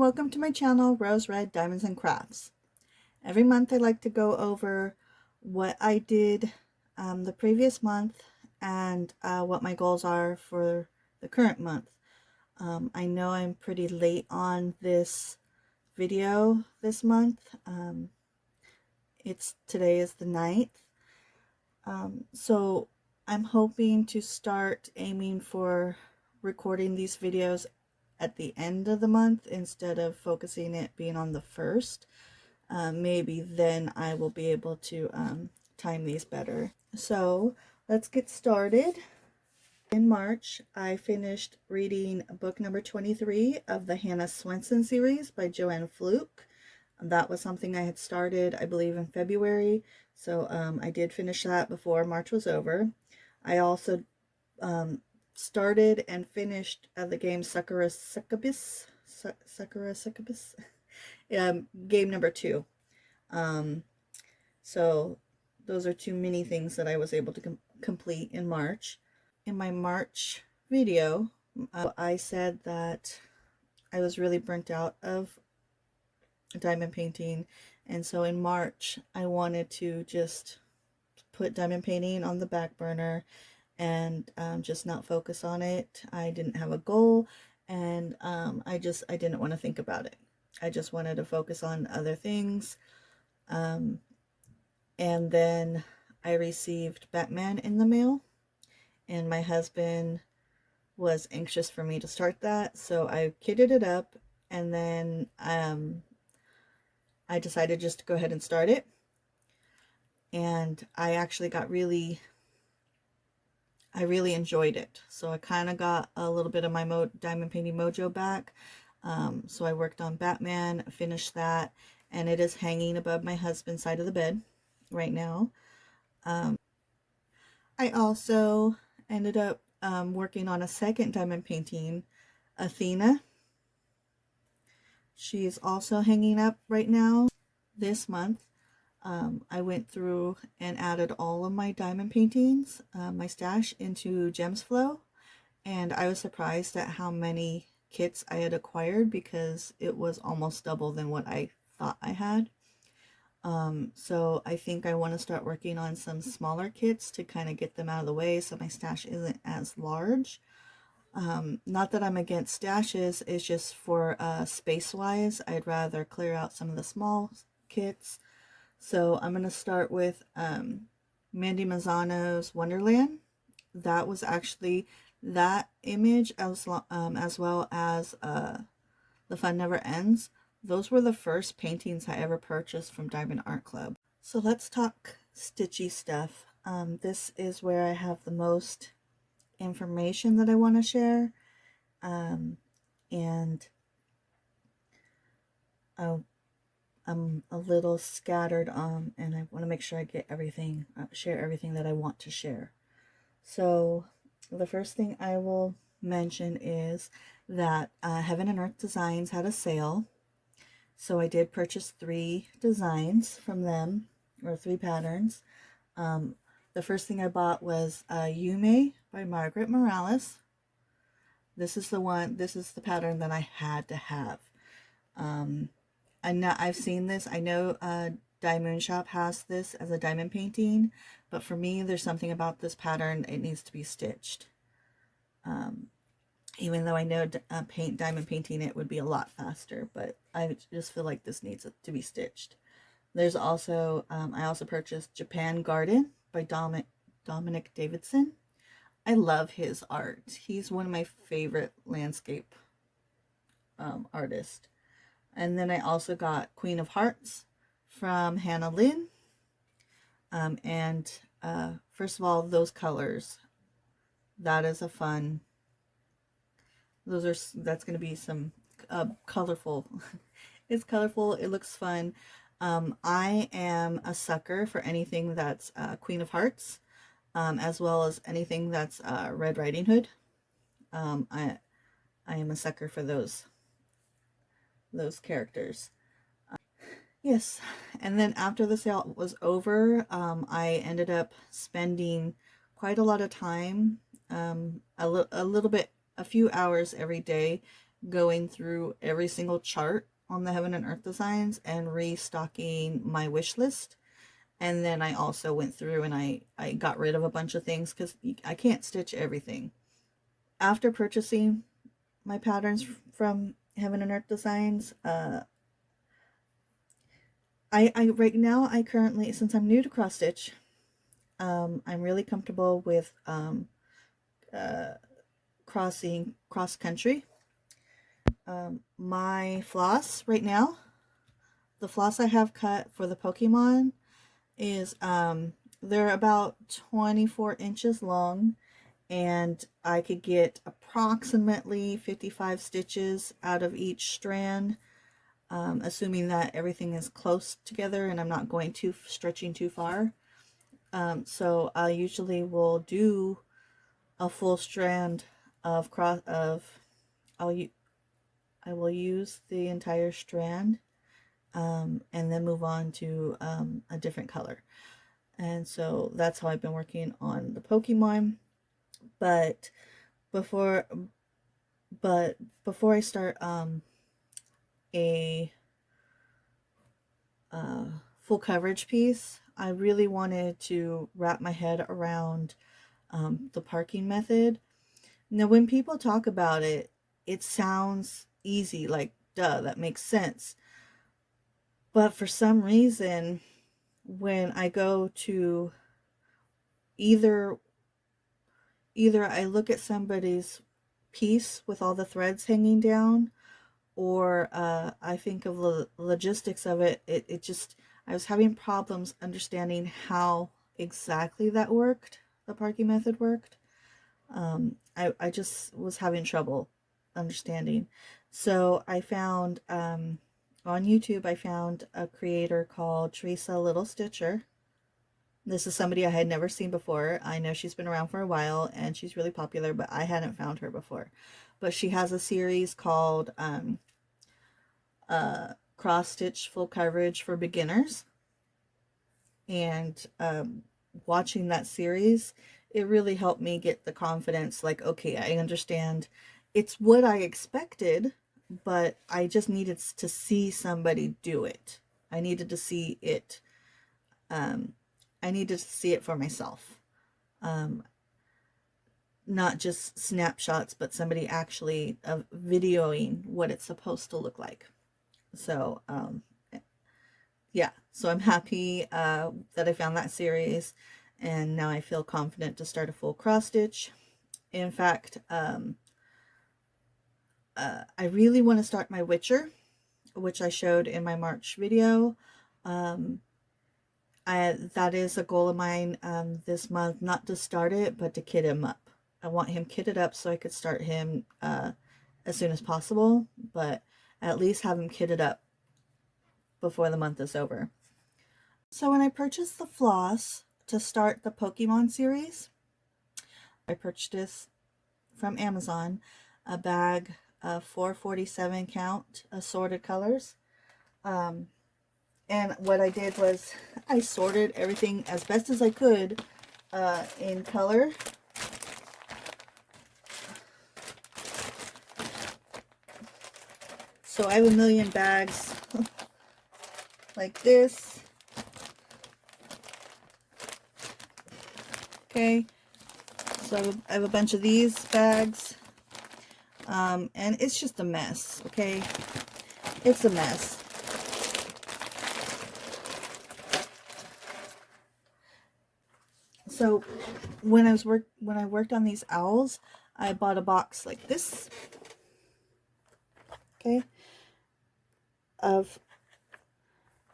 Welcome to my channel, Rose Red Diamonds and Crafts. Every month I like to go over what I did the previous month and what my goals are for the current month. I know I'm pretty late on this video this month. Today is the 9th. So I'm hoping to start aiming for recording these videos at the end of the month instead of focusing it being on the 1st. Maybe then I will be able to time these better. So let's get started. In March, I finished reading book number 23 of the Hannah Swenson series by Joanne Fluke. That was something I had started, I believe, in February. So I did finish that before March was over. I also started and finished the game Sakura Succubus. Game number 2. So those are 2 mini things that I was able to complete in March. In my March video, I said that I was really burnt out of diamond painting, and so in March I wanted to just put diamond painting on the back burner and just not focus on it. I didn't have a goal, and I didn't want to think about it. I just wanted to focus on other things. And then I received Batman in the mail, and my husband was anxious for me to start that, so I kitted it up, and then I decided just to go ahead and start it. And I actually I really enjoyed it. So I kind of got a little bit of my diamond painting mojo back. So I worked on Batman, finished that, and it is hanging above my husband's side of the bed right now. I also ended up working on a second diamond painting, Athena. She's also hanging up right now. This month, I went through and added all of my diamond paintings, my stash, into Gems Flow, and I was surprised at how many kits I had acquired because it was almost double than what I thought I had. So I think I want to start working on some smaller kits to kind of get them out of the way so my stash isn't as large. Not that I'm against stashes, it's just for space-wise, I'd rather clear out some of the small kits. So I'm going to start with Mandy Mazzano's Wonderland. That was actually that image, as well as The Fun Never Ends. Those were the first paintings I ever purchased from Diamond Art Club. So let's talk stitchy stuff. This is where I have the most information that I want to share. And I'm a little scattered and I want to make sure I get everything, share everything that I want to share. So the first thing I will mention is that Heaven and Earth Designs had a sale. So I did purchase 3 designs from them, or 3 patterns. The first thing I bought was Yume by Margaret Morales. This is the pattern that I had to have. I've seen this. I know Diamond Shop has this as a diamond painting, but for me, there's something about this pattern. It needs to be stitched. Even though I know diamond painting it would be a lot faster, but I just feel like this needs to be stitched. There's also, I also purchased Japan Garden by Dominic Davidson. I love his art. He's one of my favorite landscape artists. And then I also got Queen of Hearts from Hannah Lynn. First of all, those colors. That is a fun. That's going to be some colorful. It's colorful. It looks fun. I am a sucker for anything that's Queen of Hearts, as well as anything that's Red Riding Hood. I am a sucker for those characters. Yes, and then after the sale was over, I ended up spending quite a lot of time, a few hours every day going through every single chart on the Heaven and Earth designs and restocking my wish list. And then I also went through and I got rid of a bunch of things because I can't stitch everything. After purchasing my patterns from Heaven and Earth Designs, I right now, I currently, since I'm new to cross stitch, I'm really comfortable with crossing cross country. My floss right now, the floss I have cut for the Pokemon is they're about 24 inches long, and I could get approximately 55 stitches out of each strand, assuming that everything is close together and I'm not going too stretching too far. So I usually will do a full strand of I will use the entire strand, and then move on to a different color. And so that's how I've been working on the Pokemon. But before I start a full coverage piece, I really wanted to wrap my head around the parking method. Now, when people talk about it, it sounds easy, like, duh, that makes sense. But for some reason, when I go to either I look at somebody's piece with all the threads hanging down, or I think of the logistics of it, it just, I was having problems understanding how exactly that worked, the parking method worked. I just was having trouble understanding. So I found, on YouTube, I found a creator called Teresa Little Stitcher. This is somebody I had never seen before. I know she's been around for a while and she's really popular, but I hadn't found her before. But she has a series called Cross Stitch Full Coverage for Beginners. And watching that series, it really helped me get the confidence, like, okay, I understand. It's what I expected, but I just needed to see somebody do it. I needed to see it. I needed to see it for myself. Not just snapshots, but somebody actually videoing what it's supposed to look like. So, yeah, so I'm happy that I found that series, and now I feel confident to start a full cross stitch. In fact, I really want to start my Witcher, which I showed in my March video. That is a goal of mine this month, not to start it, but to kit him up. I want him kitted up so I could start him as soon as possible, but at least have him kitted up before the month is over. So when I purchased the floss to start the Pokemon series, I purchased this from Amazon, a bag of 447 count assorted colors. And what I did was I sorted everything as best as I could in color. So I have a million bags like this. Okay, so I have a bunch of these bags, and it's just a mess, okay? It's a mess. So when I worked on these owls, I bought a box like this, okay?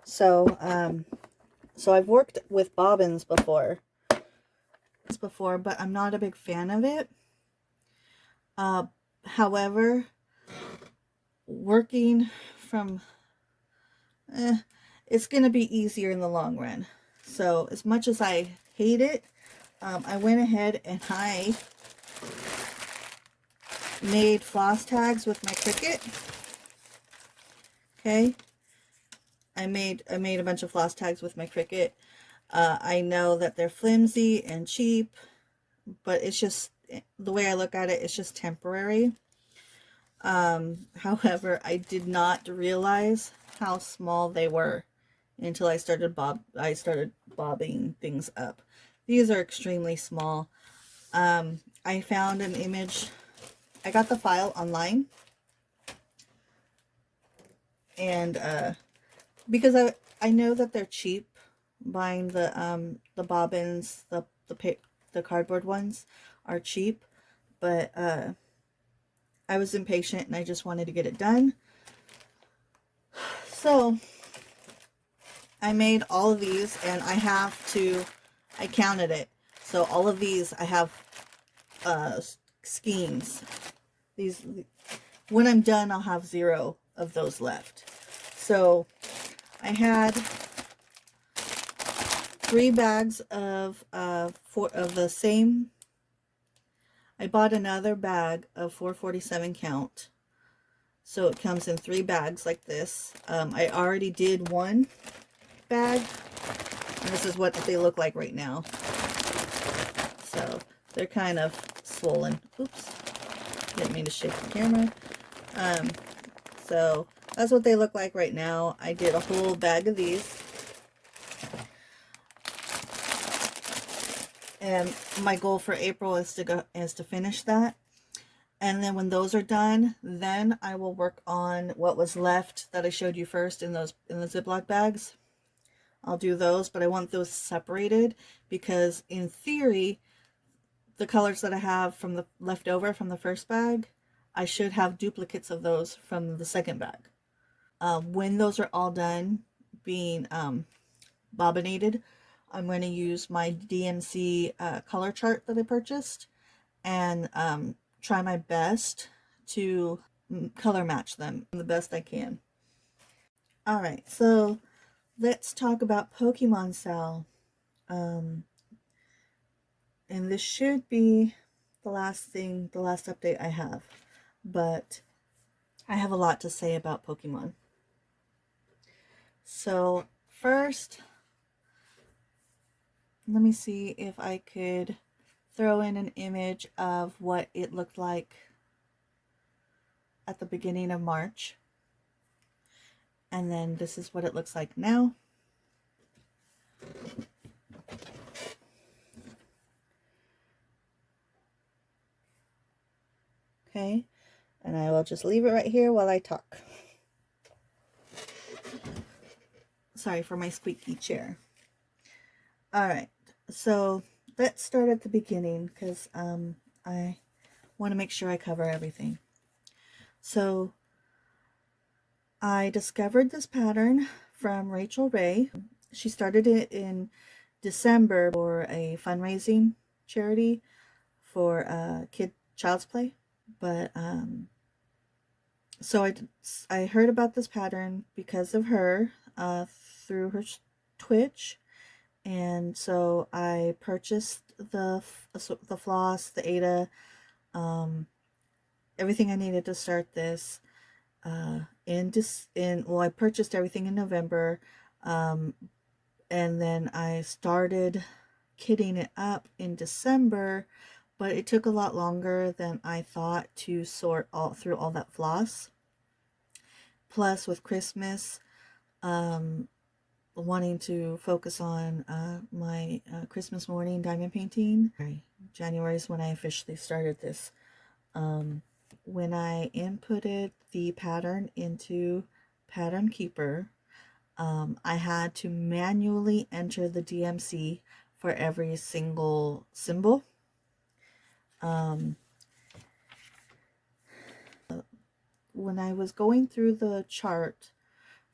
So I've worked with bobbins before, but I'm not a big fan of it. However, working from, it's going to be easier in the long run. So as much as I hate it, I went ahead and I made floss tags with my Cricut. Okay, I made a bunch of floss tags with my Cricut. I know that they're flimsy and cheap, but it's just, the way I look at it, it's just temporary. However, I did not realize how small they were until I started bobbing things up. These are extremely small. I found an image. I got the file online, and because I know that they're cheap, buying the bobbins, the cardboard ones are cheap, but I was impatient and I just wanted to get it done. So I made all of these, and I counted it. So all of these I have skeins. These, when I'm done, I'll have 0 of those left. So I had 3 bags of 4 of the same. I bought another bag of 447 count. So it comes in 3 bags like this. I already did 1 bag, and this is what they look like right now. So they're kind of swollen. Oops, didn't mean to shake the camera. So that's what they look like right now. I did a whole bag of these, and my goal for April is to finish that. And then when those are done, then I will work on what was left that I showed you first in the Ziploc bags. I'll do those, but I want those separated because in theory, the colors that I have from the leftover from the first bag, I should have duplicates of those from the second bag. When those are all done being bobbinated, I'm going to use my DMC color chart that I purchased and try my best to color match them the best I can. Alright, so let's talk about Pokemon Cell. And this should be the last update I have. But I have a lot to say about Pokemon. So first, let me see if I could throw in an image of what it looked like at the beginning of March. And then this is what it looks like now. Okay, and I will just leave it right here while I talk. Sorry for my squeaky chair. Alright, so let's start at the beginning because I want to make sure I cover everything. So I discovered this pattern from Rachel Ray. She started it in December for a fundraising charity for Child's Play. But so I heard about this pattern because of her through her Twitch, and so I purchased the floss, the Ada, everything I needed to start this. I purchased everything in November, and then I started kitting it up in December, but it took a lot longer than I thought to sort through all that floss. Plus, with Christmas, wanting to focus on my Christmas morning diamond painting. January is when I officially started this. When I inputted the pattern into Pattern Keeper, I had to manually enter the DMC for every single symbol. When I was going through the chart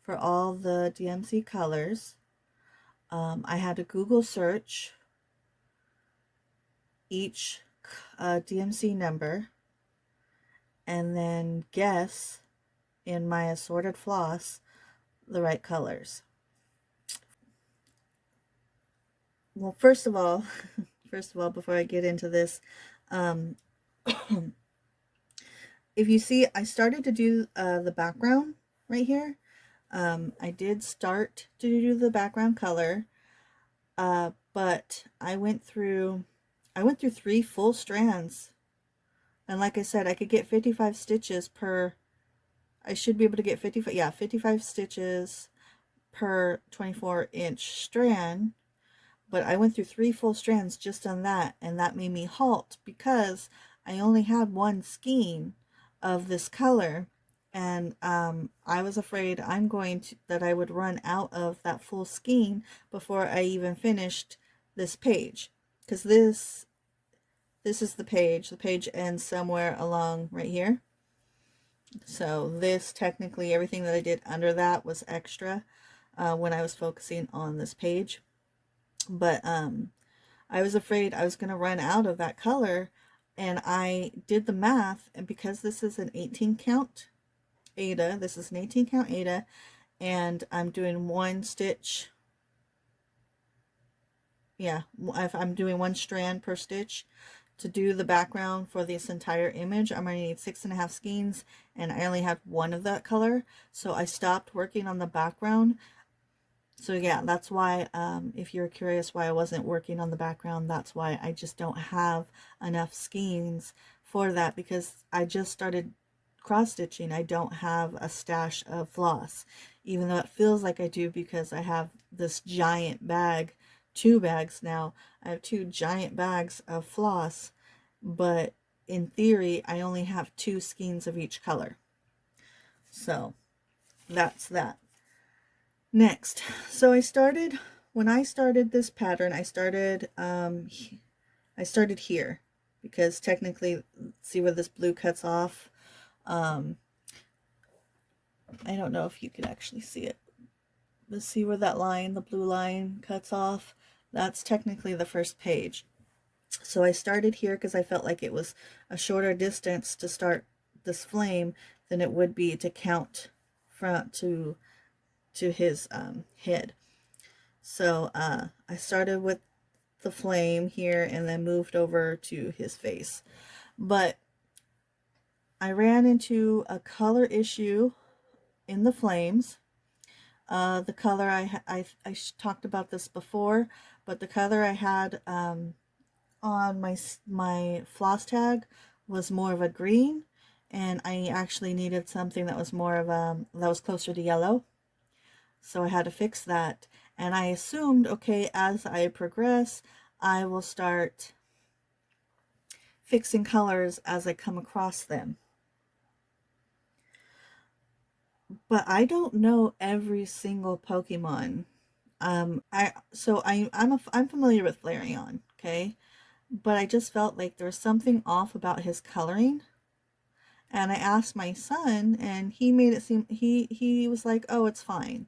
for all the DMC colors, I had to Google search each DMC number and then guess in my assorted floss the right colors. Well, first of all, before I get into this, if you see, I started to do the background right here. I did start to do the background color, but I went through 3 full strands And like I said, I could get 55 stitches per, I should be able to get 55, yeah, 55 stitches per 24-inch strand. But I went through 3 full strands just on that, and that made me halt because I only had one skein of this color, and I was afraid that I would run out of that full skein before I even finished this page, because this is the page. The page ends somewhere along right here. So this, technically, everything that I did under that was extra when I was focusing on this page. But I was afraid I was going to run out of that color, and I did the math, and because this is an 18 count Aida, this is an 18 count Aida, and I'm doing one stitch, yeah, I'm doing one strand per stitch. To do the background for this entire image, I'm going to need 6.5 skeins, and I only had one of that color, so I stopped working on the background. So yeah, that's why, if you're curious why I wasn't working on the background, that's why I just don't have enough skeins for that, because I just started cross stitching. I don't have a stash of floss, even though it feels like I do because I have this giant bag, 2 bags now. I have 2 giant bags of floss, but in theory, I only have 2 skeins of each color. So that's that. Next, so when I started this pattern, I started here, because technically, see where this blue cuts off? I don't know if you can actually see it, but see where that line, the blue line, cuts off? That's technically the first page. So I started here because I felt like it was a shorter distance to start this flame than it would be to count front to his head. So I started with the flame here and then moved over to his face. But I ran into a color issue in the flames. The color I talked about this before, but the color I had on my floss tag was more of a green, and I actually needed something that was more of that was closer to yellow. So I had to fix that, and I assumed, okay, as I progress, I will start fixing colors as I come across them. But I don't know every single Pokemon. I'm familiar with Flareon, okay? But I just felt like there was something off about his coloring. And I asked my son, and he made it seem, he was like, oh, it's fine.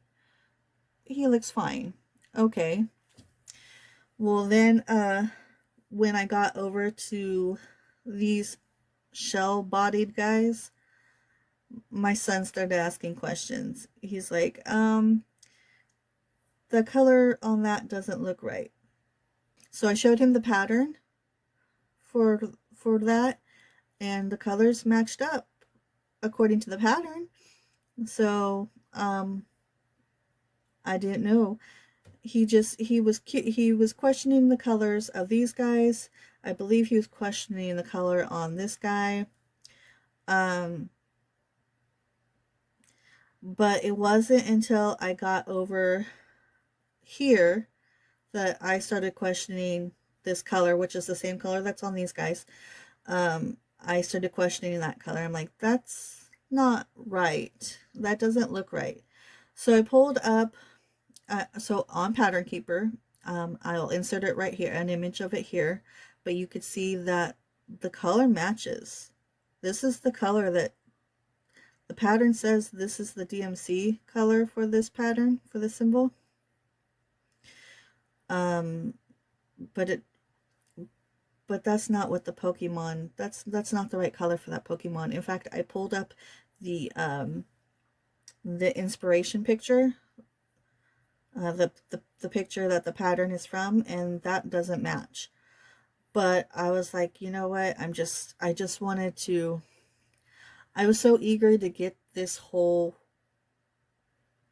He looks fine. Okay. Well, then, when I got over to these shell-bodied guys, my son started asking questions. He's like, the color on that doesn't look right. So I showed him the pattern for that, and the colors matched up according to the pattern. So I didn't know. He was questioning the colors of these guys. I believe he was questioning the color on this guy. But it wasn't until I got over here that I started questioning this color, which is the same color that's on these guys. I started questioning that color. I'm like, that's not right. That doesn't look right. So I pulled up, so on Pattern Keeper, I'll insert it right here, an image of it here, but you could see that the color matches. This is the color that the pattern says. This is the DMC color for this pattern, for this symbol. But that's not what the Pokemon, that's not the right color for that Pokemon. In fact, I pulled up the inspiration picture, the picture that the pattern is from, and that doesn't match. But I was like, you know what, I just wanted to, I was so eager to get this whole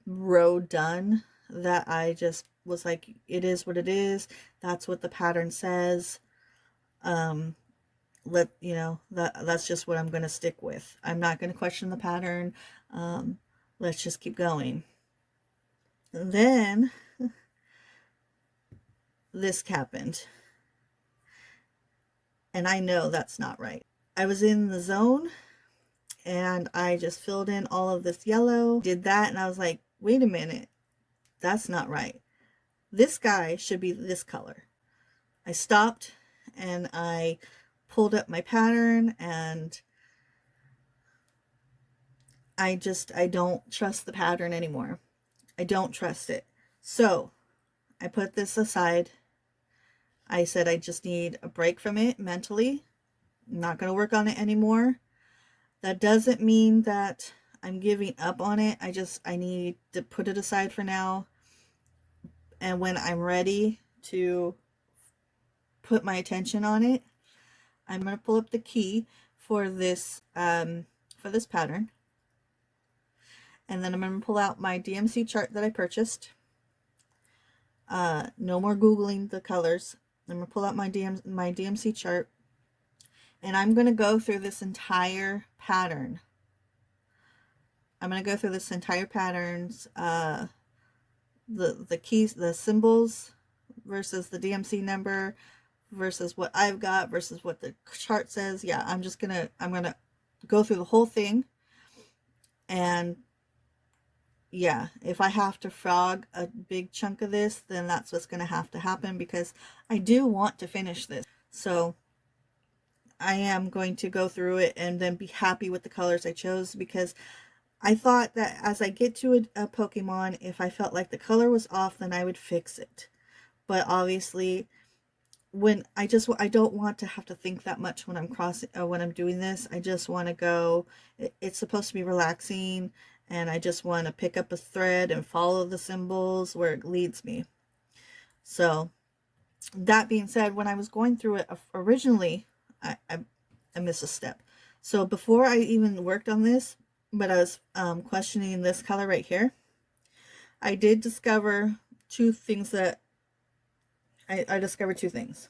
row done that I just was like, it is what it is. That's what the pattern says. that's just what I'm going to stick with. I'm not going to question the pattern. Let's just keep going. And then this happened, and I know that's not right. I was in the zone, and I just filled in all of this yellow, did that, and I was like, wait a minute, that's not right. This guy should be this color. I stopped and I pulled up my pattern, and I don't trust the pattern anymore. I don't trust it. So I put this aside. I said I just need a break from it mentally. I'm not going to work on it anymore. That doesn't mean that I'm giving up on it. I need to put it aside for now. And when I'm ready to put my attention on it, I'm going to pull up the key for this pattern. And then I'm going to pull out my DMC chart that I purchased. No more Googling the colors. I'm going to pull out my DMC chart. And I'm going to go through this entire pattern. I'm going to go through this entire patterns, the keys, the symbols versus the DMC number versus what I've got versus what the chart says. Yeah, I'm going to go through the whole thing. And yeah, if I have to frog a big chunk of this, then that's what's going to have to happen, because I do want to finish this. So I am going to go through it and then be happy with the colors I chose, because I thought that as I get to a Pokemon, if I felt like the color was off, then I would fix it. But obviously, when I don't want to have to think that much when I'm when I'm doing this. I just want to go, it's supposed to be relaxing, and I just want to pick up a thread and follow the symbols where it leads me. So that being said, when I was going through it originally, I missed a step. So before I even worked on this, but I was questioning this color right here, I did discover two things that I discovered two things.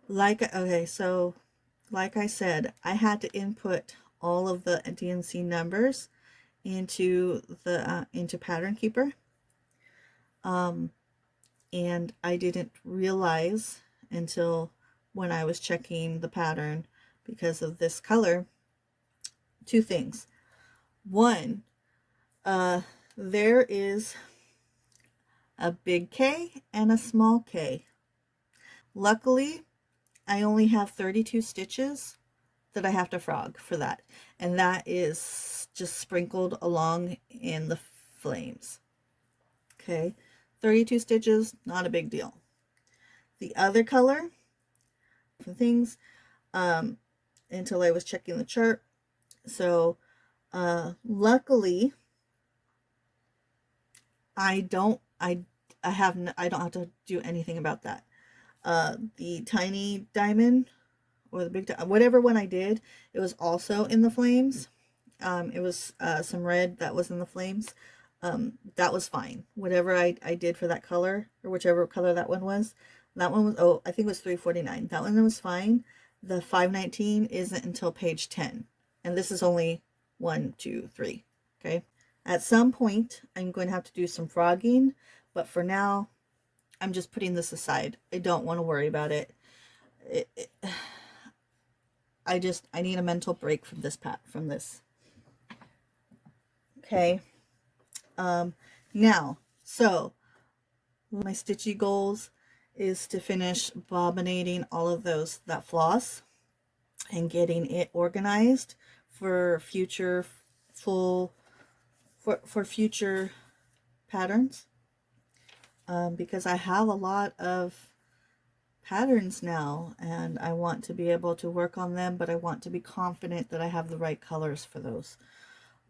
Like I said, I had to input all of the DNC numbers into the into Pattern Keeper, and I didn't realize until when I was checking the pattern, because of this color, two things. One, there is a big K and a small K. Luckily, I only have 32 stitches that I have to frog for that, and that is just sprinkled along in the flames. Okay, 32 stitches, not a big deal. The other color for things, until I was checking the chart. So luckily, I don't have to do anything about that. The tiny diamond, or the big, whatever one I did, it was also in the flames. It was some red that was in the flames. That was fine. Whatever I did for that color, or whichever color that one was, I think it was 349. That one was fine. The 519 isn't until page 10. And this is only 1, 2, 3. Okay. At some point, I'm going to have to do some frogging, but for now, I'm just putting this aside. I don't want to worry about it. I need a mental break from this Okay. Now, so one of my stitchy goals is to finish bobbinating all of that floss and getting it organized for future for future patterns, because I have a lot of patterns now, and I want to be able to work on them, but I want to be confident that I have the right colors for those.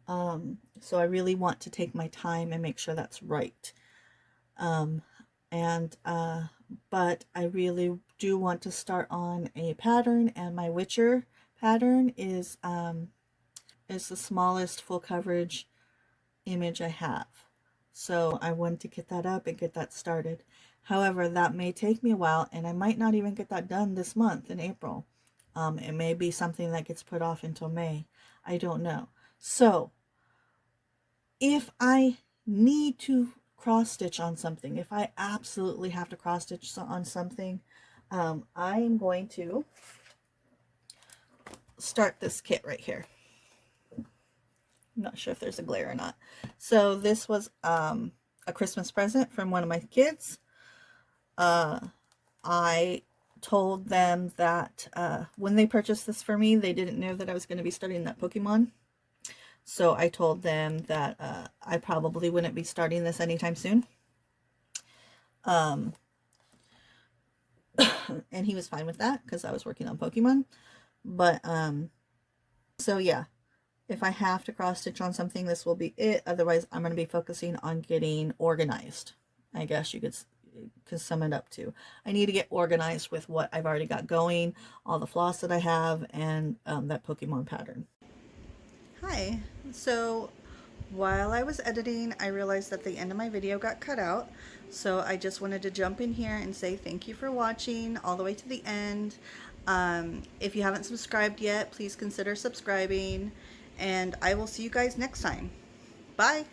So I really want to take my time and make sure that's right. But I really do want to start on a pattern, and my Witcher pattern is the smallest full coverage image I have. So I wanted to get that up and get that started. However, that may take me a while, and I might not even get that done this month in April. It may be something that gets put off until May. I don't know. So if I need to cross stitch on something, if I absolutely have to cross stitch on something, I am going to start this kit right here. I'm not sure if there's a glare or not. So this was a Christmas present from one of my kids. I told them that when they purchased this for me, they didn't know that I was going to be studying that Pokemon. So I told them that I probably wouldn't be starting this anytime soon. And he was fine with that because I was working on Pokemon. But so yeah, if I have to cross stitch on something, this will be it. Otherwise, I'm going to be focusing on getting organized. I guess you could sum it up to. I need to get organized with what I've already got going, all the floss that I have, and that Pokemon pattern. Hi. So while I was editing, I realized that the end of my video got cut out. So I just wanted to jump in here and say thank you for watching all the way to the end. If you haven't subscribed yet, please consider subscribing. And I will see you guys next time. Bye.